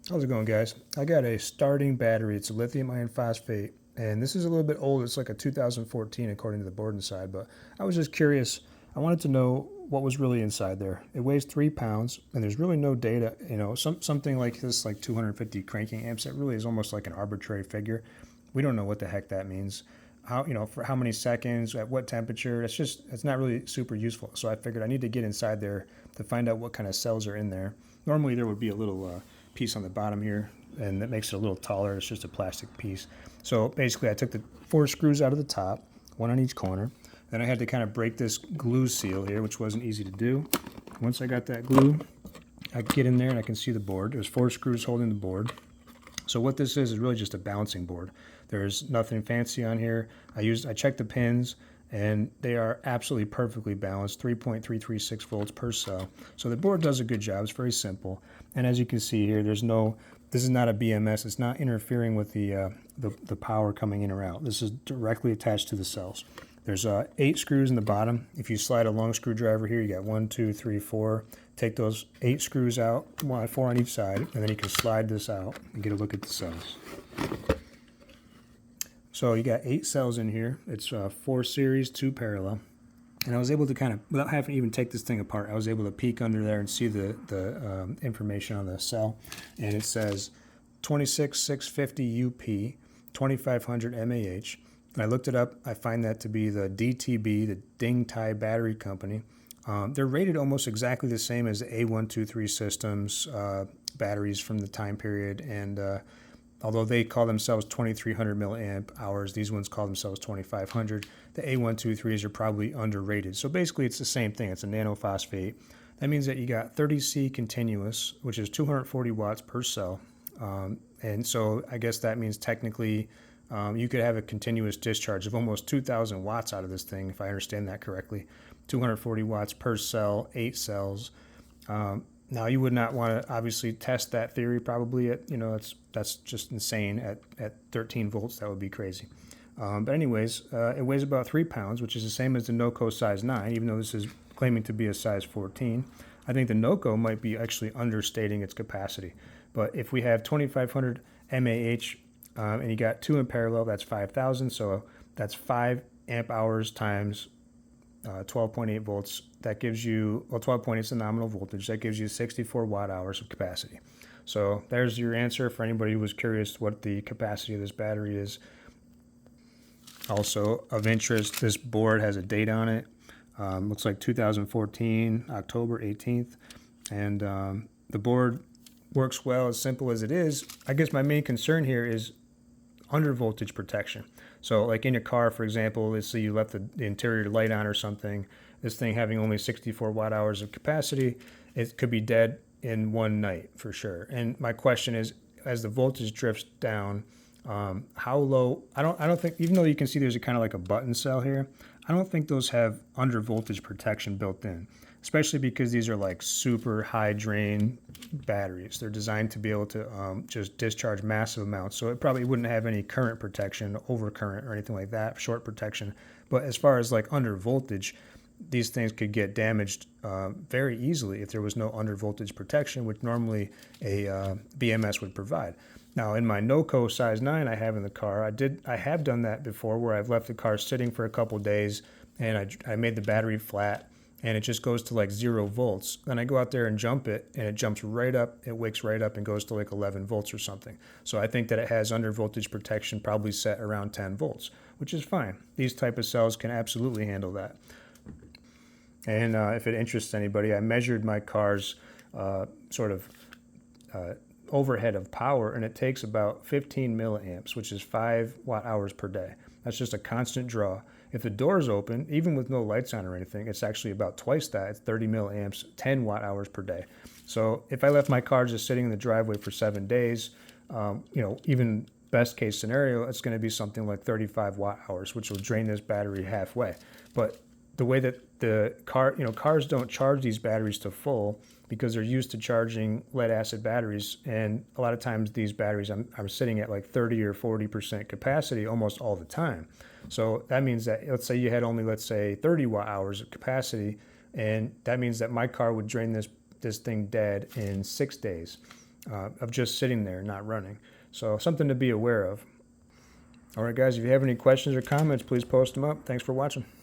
How's it going, guys? I got a starting battery. It's a lithium iron phosphate, and this is a little bit old. It's like a 2014 according to the board inside, but I was just curious. I wanted to know what was really inside there. It weighs 3 pounds, and there's really no data. Something like this, like 250 cranking amps, it really is almost like an arbitrary figure. We don't know what the heck that means. For how many seconds, at what temperature. It's not really super useful. So I figured I need to get inside there to find out what kind of cells are in there. Normally there would be a little piece on the bottom here, and that makes it a little taller. It's just a plastic piece. So basically I took the 4 screws out of the top, one on each corner. Then I had to kind of break this glue seal here, which wasn't easy to do. Once I got that glue, I get in there and I can see the board. There's 4 screws holding the board. So what this is really just a balancing board. There's nothing fancy on here. I checked the pins, and they are absolutely perfectly balanced, 3.336 volts per cell. So the board does a good job. It's very simple. And as you can see here, this is not a BMS. It's not interfering with the power coming in or out. This is directly attached to the cells. There's 8 screws in the bottom. If you slide a long screwdriver here, you got 1, 2, 3, 4. Take those 8 screws out, 4 on each side, and then you can slide this out and get a look at the cells. So you got 8 cells in here. It's 4 series, 2 parallel. And I was able to kind of, without having to even take this thing apart, I was able to peek under there and see the information on the cell. And it says 26650 UP, 2500 mAh. And I looked it up. I find that to be the DTB, the Ding Tai Battery Company. They're rated almost exactly the same as the A123 systems batteries from the time period. And although they call themselves 2300 milliamp hours, these ones call themselves 2500. The A123s are probably underrated. So basically it's the same thing. It's a nanophosphate. That means that you got 30C continuous, which is 240 watts per cell. And so I guess that means technically you could have a continuous discharge of almost 2,000 watts out of this thing, if I understand that correctly. 240 watts per cell, 8 cells. Now you would not want to obviously test that theory probably at, that's just insane at 13 volts. That would be crazy. But anyways, it weighs about 3 pounds, which is the same as the NOCO size 9, even though this is claiming to be a size 14. I think the NOCO might be actually understating its capacity. But if we have 2500 mAh and you got 2 in parallel, that's 5,000. So that's 5 amp hours times 12.8 volts. That gives you, 12.8 is the nominal voltage. That gives you 64 watt hours of capacity. So there's your answer for anybody who was curious what the capacity of this battery is. Also of interest, this board has a date on it. Looks like 2014, October 18th. And the board works well, as simple as it is. I guess my main concern here is under voltage protection. So like in your car, for example, let's say you left the interior light on or something, this thing having only 64 watt hours of capacity, it could be dead in one night for sure. And my question is, as the voltage drifts down, how low, I don't think, even though you can see there's a kind of like a button cell here, I don't think those have under voltage protection built in, especially because these are like super high drain batteries. They're designed to be able to just discharge massive amounts. So it probably wouldn't have any current protection, overcurrent or anything like that, short protection. But as far as like under voltage, these things could get damaged very easily if there was no under voltage protection, which normally a BMS would provide. Now in my NOCO size 9 I have in the car, I have done that before where I've left the car sitting for a couple days and I made the battery flat and it just goes to like 0 volts. Then I go out there and jump it and it jumps right up, it wakes right up and goes to like 11 volts or something. So I think that it has under voltage protection probably set around 10 volts, which is fine. These type of cells can absolutely handle that. And if it interests anybody, I measured my car's overhead of power, and it takes about 15 milliamps, which is 5 watt hours per day. That's just a constant draw. If the door's open, even with no lights on or anything, it's actually about twice that. It's 30 milliamps, 10 watt hours per day. So if I left my car just sitting in the driveway for 7 days, even best case scenario, it's going to be something like 35 watt hours, which will drain this battery halfway. But the way that the cars don't charge these batteries to full because they're used to charging lead acid batteries, and a lot of times these batteries I'm sitting at like 30 or 40% capacity almost all the time. So that means that let's say you had only 30 watt hours of capacity, and that means that my car would drain this thing dead in 6 days. of just sitting there, not running. So something to be aware of. All right, guys, if you have any questions or comments, please post them up. Thanks for watching.